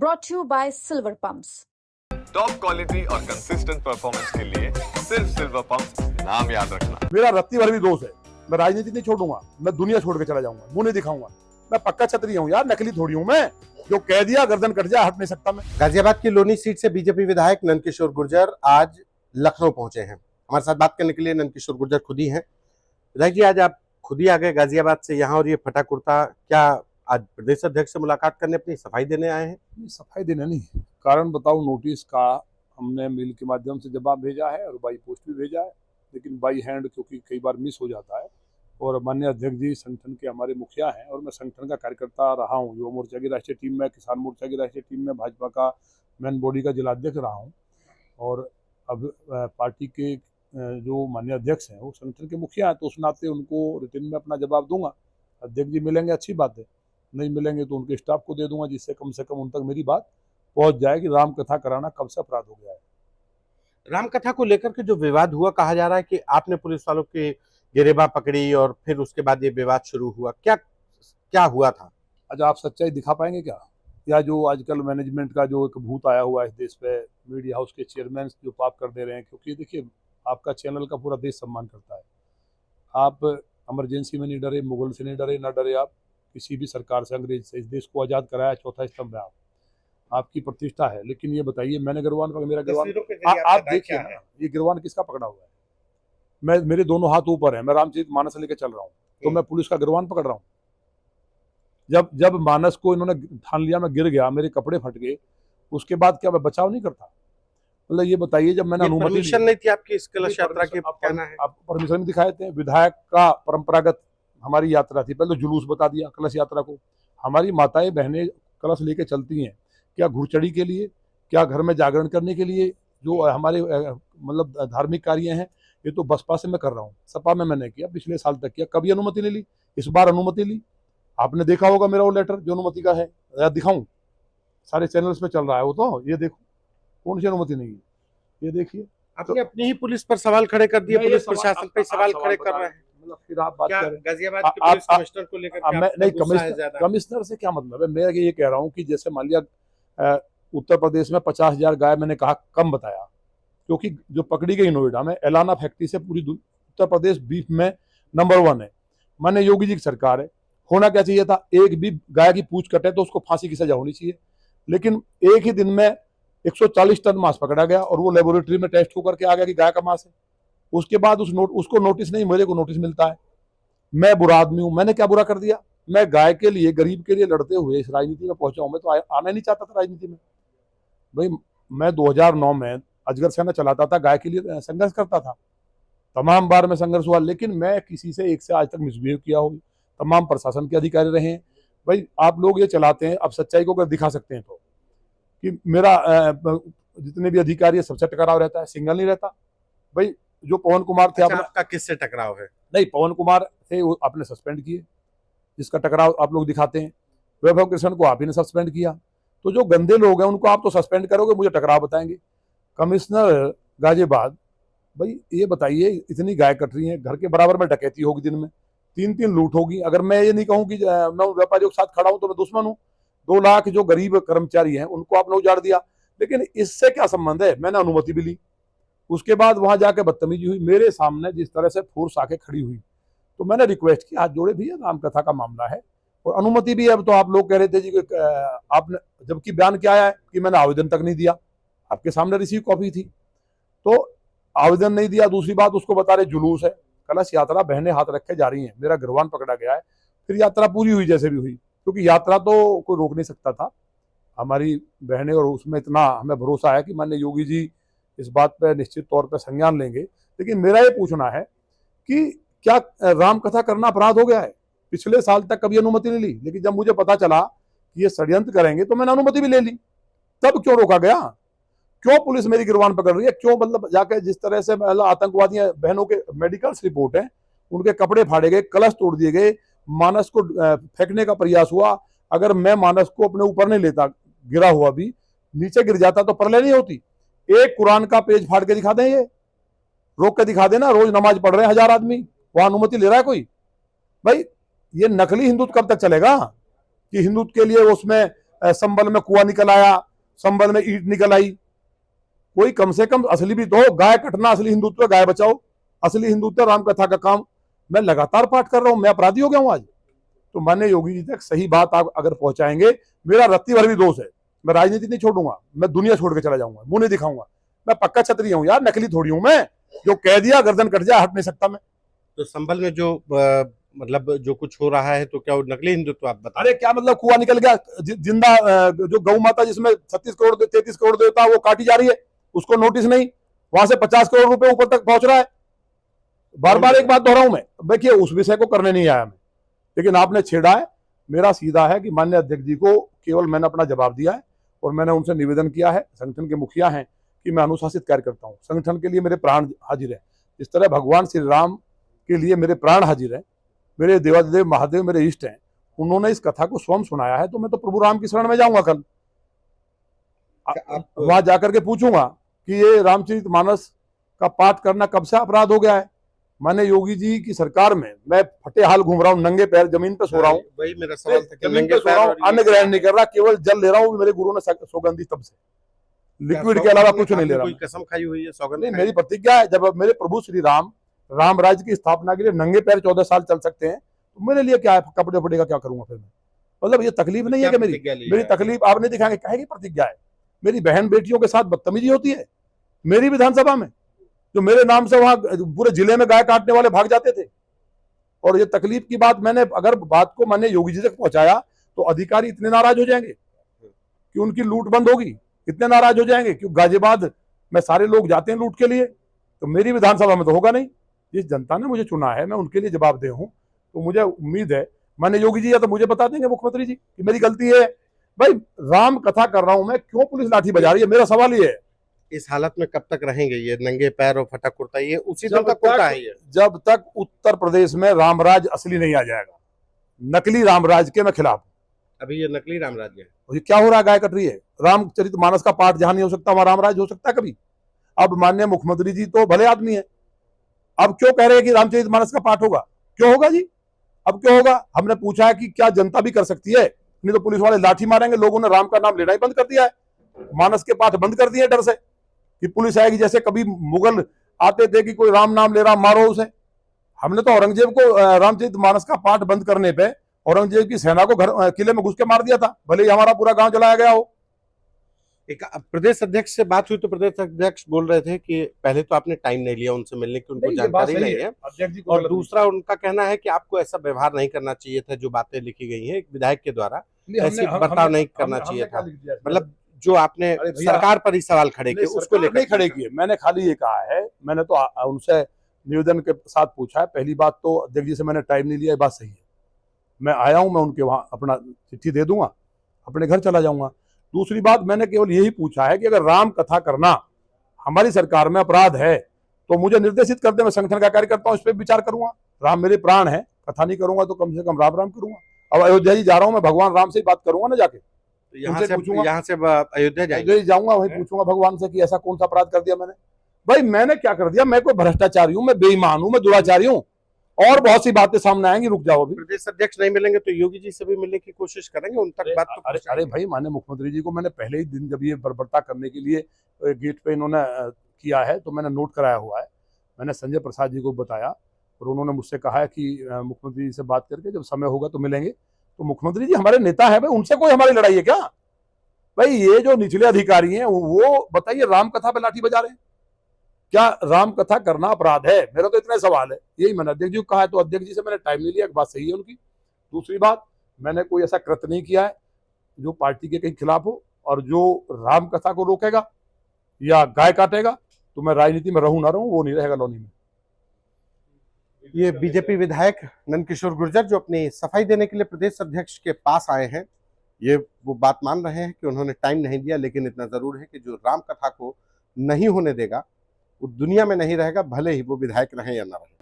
brought to you by Silver Pumps. Top quality और consistent performance के लिए सिर्फ सिल्वर पंप, नाम याद रखना। मेरा रत्ती भर भी दोस्त है। मैं राजनीति नहीं छोड़ूंगा, मैं दुनिया छोड़ के चला जाऊंगा, मुंह नहीं दिखाऊंगा। मैं पक्का क्षत्रिय हूँ यार, नकली थोड़ी हूँ मैं। जो कह दिया गर्दन कट जाए, हट नहीं सकता मैं। गाजियाबाद की लोनी सीट से बीजेपी विधायक नंदकिशोर गुर्जर आज लखनऊ पहुंचे हैं। हमारे साथ बात करने के लिए नंदकिशोर गुर्जर खुद ही हैं। विधायक जी, आज आप खुद ही आ गए गाजियाबाद से यहाँ, और ये फटा कुर्ता, क्या आज प्रदेश अध्यक्ष से मुलाकात करने, अपनी सफाई देने आए हैं? सफाई देने नहीं, कारण बताऊं, नोटिस का हमने मेल के माध्यम से जवाब भेजा है और बाई पोस्ट भी भेजा है, लेकिन बाई हैंड क्योंकि कई बार मिस हो जाता है। और माननीय अध्यक्ष जी संगठन के हमारे मुखिया हैं और मैं संगठन का कार्यकर्ता रहा हूँ। युवा मोर्चा की राष्ट्रीय टीम में, किसान मोर्चा की राष्ट्रीय टीम में, भाजपा का मेन बॉडी का जिलाध्यक्ष रहा हूँ। और अब पार्टी के जो माननीय अध्यक्ष हैं वो संगठन के मुखिया हैं, तो उस नाते उनको रिटर्न में अपना जवाब दूंगा। अध्यक्ष जी मिलेंगे अच्छी बात है, नहीं मिलेंगे तो उनके स्टाफ को दे दूंगा, जिससे कम से कम उन तक मेरी बात पहुंच जाए कि राम कथा कराना कब से अपराध हो गया है। राम कथा को लेकर के जो विवाद हुआ, कहा जा रहा है कि आपने पुलिस वालों की गिरेबान पकड़ी और फिर उसके बाद ये विवाद शुरू हुआ, क्या हुआ था? अच्छा, आप सच्चाई दिखा पाएंगे क्या? या जो आजकल मैनेजमेंट का जो एक भूत आया हुआ है इस देश पे, मीडिया हाउस के चेयरमैन जो पाप कर दे रहे हैं, क्योंकि देखिए आपका चैनल का पूरा देश सम्मान करता है। आप इमरजेंसी में नहीं डरे, मुगल से नहीं डरे, ना डरे आप किसी भी सरकार से, अंग्रेज से। इस देश को आज़ाद कराया, चौथा स्तंभ है आपकी प्रतिष्ठा है। लेकिन ये बताइए, मैंने गिरवान पकड़ा, मेरा गिरवान आप देखिए ना, ये गिरवान किसका पकड़ा हुआ है? मेरे दोनों हाथ ऊपर है, मैं रामचरित मानस लेके चल रहा हूँ, तो मैं पुलिस का गिरवान पकड़ रहा हूँ? जब मानस को इन्होंने ठान लिया, मैं गिर गया, मेरे कपड़े फट गए, उसके बाद क्या मैं बचाव नहीं करता? मतलब ये बताइए, जब मैंने अनुमति नहीं थी आपकी इस कलश यात्रा की, कहना है आप परमिशन भी दिखाए थे। विधायक का परंपरागत हमारी यात्रा थी, पहले तो जुलूस बता दिया कलश यात्रा को। हमारी माताएं बहनें कलश लेके चलती हैं, क्या घुड़चड़ी के लिए, क्या घर में जागरण करने के लिए, जो हमारे मतलब धार्मिक कार्य हैं, ये तो बसपा से मैं कर रहा हूँ, सपा में मैंने किया, पिछले साल तक किया, कभी अनुमति नहीं ली। इस बार अनुमति ली। आपने देखा होगा मेरा वो लेटर जो अनुमति का है, दिखाऊं? सारे चैनल्स पे चल रहा है वो, तो ये देखो कौन सी अनुमति नहीं है, ये देखिए। आपने अपनी ही पुलिस पर सवाल खड़े कर दिए, पुलिस प्रशासन पे सवाल खड़े कर रहे हैं। मतलब फिर आप बात करें गाजियाबाद के पुलिस कमिश्नर को लेकर? कमिश्नर से क्या मतलब है? मैं ये कह रहा हूँ कि जैसे मान लिया उत्तर प्रदेश में 50,000 गाय मैंने कहा कम बताया, क्योंकि जो पकड़ी गई नोएडा में एलाना फैक्ट्री से पूरी उत्तर प्रदेश बीफ में नंबर 1 है। माने योगी जी की सरकार है, होना क्या चाहिए था? एक भी गाय की पूंछ कटे तो उसको फांसी की सजा होनी चाहिए। लेकिन एक ही दिन में 140 टन मांस पकड़ा गया और वो लेबोरेटरी में टेस्ट होकर के आ गया कि गाय का मांस है। उसके बाद उसको नोटिस नहीं, मेरे को नोटिस मिलता है। मैं बुरा आदमी हूं, मैंने क्या बुरा कर दिया? मैं गाय के लिए, गरीब के लिए लड़ते हुए इस राजनीति में पहुंचा हूं। मैं तो आना ही नहीं चाहता था राजनीति में भाई। मैं 2009 में अजगर सेना चलाता था, गाय के लिए संघर्ष करता था, तमाम बार में संघर्ष हुआ, लेकिन मैं किसी से एक से आज तक मिसबिहेव किया हो, तमाम प्रशासन के अधिकारी रहे हैं। भाई आप लोग ये चलाते हैं, अब सच्चाई को अगर दिखा सकते हैं तो, कि मेरा जितने भी अधिकारी है सबसे टकराव रहता है, सिंगल नहीं रहता। भाई जो पवन कुमार थे, आपका किससे टकराव है? नहीं, पवन कुमार थे, वो आपने सस्पेंड किए, जिसका टकराव आप लोग दिखाते हैं। वैभव कृष्ण को आप ही ने सस्पेंड किया। तो जो गंदे लोग हैं उनको आप तो सस्पेंड करोगे, मुझे टकराव बताएंगे। कमिश्नर गाजियाबाद, भाई ये बताइए, इतनी गाय कट रही है, घर के बराबर में डकैती होगी, दिन में 3 लूट होगी। अगर मैं ये नहीं कहूँ कि मैं व्यापारियों के साथ खड़ा हूं तो मैं दुश्मन हूँ। 2 लाख जो गरीब कर्मचारी हैं उनको आपने उजाड़ दिया, लेकिन इससे क्या संबंध है? मैंने अनुमति भी ली, उसके बाद वहां जाके बदतमीजी हुई मेरे सामने, जिस तरह से फोर्स आके खड़ी हुई, तो मैंने रिक्वेस्ट की, हाथ जोड़े, भैया राम कथा का मामला है और अनुमति भी है। अब तो आप लोग कह रहे थे जी आपने, जबकि बयान क्या आया है कि मैंने आवेदन तक नहीं दिया, आपके सामने रिसीव कॉपी थी, तो आवेदन नहीं दिया। दूसरी बात, उसको बता रहे जुलूस है, कलश यात्रा, बहनें हाथ रखे जा रही हैं, मेरा गिरवान पकड़ा गया है, फिर यात्रा पूरी हुई जैसे भी हुई, क्योंकि यात्रा तो कोई रोक नहीं सकता था, हमारी बहनें, और उसमें इतना हमें भरोसा है कि माननीय योगी जी इस बात पर निश्चित तौर पर संज्ञान लेंगे। लेकिन मेरा ये पूछना है कि क्या राम कथा करना अपराध हो गया है? पिछले साल तक कभी अनुमति नहीं ली, लेकिन जब मुझे पता चला कि ये षड्यंत्र करेंगे तो मैंने अनुमति भी ले ली। तब क्यों रोका गया? क्यों पुलिस मेरी गिरवान पकड़ रही है? क्यों मतलब जाके जिस तरह से आतंकवादी बहनों के मेडिकल्स रिपोर्ट है, उनके कपड़े फाड़े गए, कलश तोड़ दिए गए, मानस को फेंकने का प्रयास हुआ। अगर मैं मानस को अपने ऊपर नहीं लेता, गिरा हुआ भी नीचे गिर जाता तो प्रलय नहीं होती। एक कुरान का पेज फाड़ के दिखा दें, ये रोक के दिखा देना, रोज नमाज पढ़ रहे हैं 1000 आदमी, वहां अनुमति ले रहा है कोई? भाई ये नकली हिंदुत्व कब तक चलेगा कि हिंदुत्व के लिए उसमें संबल में कुआं निकल आया, संबल में ईंट निकल आई। कोई कम से कम असली भी तो, गाय कटना असली हिंदुत्व, गाय बचाओ असली हिंदुत्व, राम कथा का काम मैं लगातार पाठ कर रहा हूं। मैं अपराधी हो गया हूं आज? तो माननीय योगी जी तक सही बात आप अगर पहुंचाएंगे, मेरा रत्ती भर भी दोष है, मैं राजनीति नहीं छोड़ूंगा, मैं दुनिया छोड़ के चला जाऊंगा, मुंह नहीं दिखाऊंगा। मैं पक्का क्षत्रिय हूं यार, नकली थोड़ी हूं मैं, जो कह दिया गर्दन कट जाए, हट नहीं सकता मैं। तो संभल में जो मतलब जो कुछ हो रहा है, तो क्या वो नकली हिंदुत्व आप बता? अरे क्या मतलब, कुआं निकल गया, जिंदा जो गौ माता जिसमें 36 करोड़ 33 करोड़ देवता वो काटी जा रही है, उसको नोटिस नहीं, वहां से 50 करोड़ रुपए ऊपर तक पहुंच रहा है। बार बार एक बात दोहराऊं मैं, देखिए उस विषय को करने नहीं आया मैं, लेकिन आपने छेड़ा है। मेरा सीधा है कि माननीय अध्यक्ष जी को केवल मैंने अपना जवाब दिया है और मैंने उनसे निवेदन किया है, संगठन के मुखिया हैं, कि मैं अनुशासित कार्य करता हूं, संगठन के लिए मेरे प्राण हाजिर है। इस तरह भगवान श्री राम के लिए मेरे प्राण हाजिर है, मेरे देवादिदेव महादेव मेरे इष्ट हैं, उन्होंने इस कथा को स्वयं सुनाया है, तो मैं तो प्रभु राम की शरण में जाऊंगा। कल वहां जाकर के पूछूंगा कि ये रामचरितमानस का पाठ करना कब से अपराध हो गया है। माने योगी जी की सरकार में मैं फटे हाल घूम रहा हूँ, नंगे पैर जमीन पे सो रहा हूँ, वही मेरा सवाल था कि जमीन पे सो रहा हूँ, अन्न ग्रहण नहीं कर रहा, केवल जल ले रहा हूँ, मेरे गुरु ने सौगंधी तब से, लिक्विड के अलावा कुछ नहीं ले रहा। कोई कसम खाई हुई है, सौगंध? नहीं, मेरी प्रतिज्ञा है, जब मेरे प्रभु श्री राम राम राज्य की स्थापना के लिए नंगे पैर 14 साल चल सकते हैं, तो मेरे लिए क्या है, कपड़े वपड़े का क्या करूंगा फिर मैं? मतलब ये तकलीफ नहीं है कि मेरी तकलीफ आप नहीं दिखाएंगे, कहेगी प्रतिज्ञा है। मेरी बहन बेटियों के साथ बदतमीजी होती है मेरी विधानसभा में, जो मेरे नाम से वहां पूरे जिले में गाय काटने वाले भाग जाते थे। और ये तकलीफ की बात मैंने अगर बात को मैंने योगी जी तक पहुंचाया, तो अधिकारी इतने नाराज हो जाएंगे कि उनकी लूट बंद होगी, इतने नाराज हो जाएंगे क्योंकि गाजियाबाद में सारे लोग जाते हैं लूट के लिए, तो मेरी विधानसभा में तो होगा नहीं। जिस जनता ने मुझे चुना है मैं उनके लिए जवाबदेह हूं, तो मुझे उम्मीद है माननीय योगी जी या तो मुझे बता देंगे मुख्यमंत्री जी कि मेरी गलती है। भाई राम कथा कर रहा हूं मैं, क्यों पुलिस लाठी बजा रही है, मेरा सवाल ये है। इस हालत में कब तक रहेंगे ये नंगे पैर और फटा कुर्ता? ये उसी दिन का कुर्ता है ये? जब तक उत्तर प्रदेश में रामराज असली नहीं आ जाएगा, नकली रामराज के मैं खिलाफ। अभी ये नकली रामराज है। और ये क्या हो रहा है, गाय कट रही है, रामचरितमानस का पाठ जहां नहीं हो सकता वहां रामराज हो सकता है कभी? अब माननीय मुख्यमंत्री जी तो भले आदमी है, अब क्यों कह रहे हैं कि रामचरितमानस का पाठ होगा? क्यों होगा जी, अब क्यों होगा? हमने पूछा है कि क्या जनता भी कर सकती है? नहीं तो पुलिस वाले लाठी मारेंगे। लोगों ने राम का नाम लेना ही बंद कर दिया है, मानस के पाठ बंद कर दिए डर से कि पुलिस आएगी। जैसे कभी मुगल आते थे कि कोई राम नाम ले रहा मारो उसे। हमने तो औरंगजेब को रामचरितमानस का पाठ बंद करने पे औरंगजेब की सेना को घर किले में घुस के मार दिया था, भले ही हमारा पूरा गांव जलाया गया हो। एक प्रदेश अध्यक्ष से बात हुई तो प्रदेश अध्यक्ष बोल रहे थे कि पहले तो आपने टाइम नहीं लिया उनसे मिलने की, उनको जानकारी नहीं है, और दूसरा उनका कहना है कि आपको ऐसा व्यवहार नहीं करना चाहिए था, जो बातें लिखी गई हैं एक विधायक के द्वारा, ऐसी बर्ताव नहीं करना चाहिए था। मतलब जो आपने सरकार पर ही सवाल खड़े किए उसको लेकर नहीं खड़े किए, मैंने खाली ये कहा है, मैंने तो उनसे निवेदन के साथ पूछा है। पहली बात तो अध्यक्ष जी से मैंने टाइम नहीं लिया, ये बात सही है। मैं आया हूं, मैं उनके वहां अपना चिट्ठी दे दूंगा, अपने घर चला जाऊंगा। दूसरी बात मैंने केवल यही पूछा है कि अगर राम कथा करना हमारी सरकार में अपराध है तो मुझे निर्देशित कर दे, मैं संगठन का कार्य करता हूं, इस पर विचार करूंगा। राम मेरे प्राण है, कथा नहीं करूंगा तो कम से कम राम राम करूंगा। अब अयोध्या जी जा रहा हूं, मैं भगवान राम से ही बात करूंगा ना जाके, यहाँ से अयोध्या जाऊंगा, वहीं पूछूंगा भगवान से कि ऐसा कौन सा अपराध कर दिया मैंने। भाई मैंने क्या कर दिया? मैं कोई भ्रष्टाचारी हूं, मैं बेईमान हूं, मैं दुराचारी हूं, और बहुत सी बातें सामने आएंगी। रुक जाओ, अभी प्रदेश अध्यक्ष नहीं मिलेंगे तो योगी जी से भी मिलने की कोशिश करेंगे, उन तक बात तो अरे भाई, माननीय मुख्यमंत्री जी को मैंने पहले ही दिन जब ये बर्बरता करने के लिए गेट पे इन्होंने किया है तो मैंने नोट कराया हुआ है। मैंने संजय प्रसाद जी को बताया और उन्होंने मुझसे कहा है कि मुख्यमंत्री जी से बात करके जब समय होगा तो मिलेंगे। तो मुख्यमंत्री जी हमारे नेता है भाई, उनसे कोई हमारी लड़ाई है क्या? भाई ये जो निचले अधिकारी हैं वो बताइए राम कथा पे लाठी बजा रहे हैं, क्या राम कथा करना अपराध है? मेरा तो इतना सवाल है। यही मैंने अध्यक्ष जी को कहा है, तो अध्यक्ष जी से मैंने टाइम नहीं लिया, एक बात सही है उनकी। दूसरी बात, मैंने कोई ऐसा कृत्य नहीं किया है जो पार्टी के कहीं खिलाफ हो, और जो राम कथा को रोकेगा या गाय काटेगा तो मैं राजनीति में रहूं ना रहूं, वो नहीं रहेगा लॉनी में। ये बीजेपी विधायक नंदकिशोर गुर्जर जो अपनी सफाई देने के लिए प्रदेश अध्यक्ष के पास आए हैं, ये वो बात मान रहे हैं कि उन्होंने टाइम नहीं दिया, लेकिन इतना जरूर है कि जो राम कथा को नहीं होने देगा वो दुनिया में नहीं रहेगा, भले ही वो विधायक रहे या ना रहे।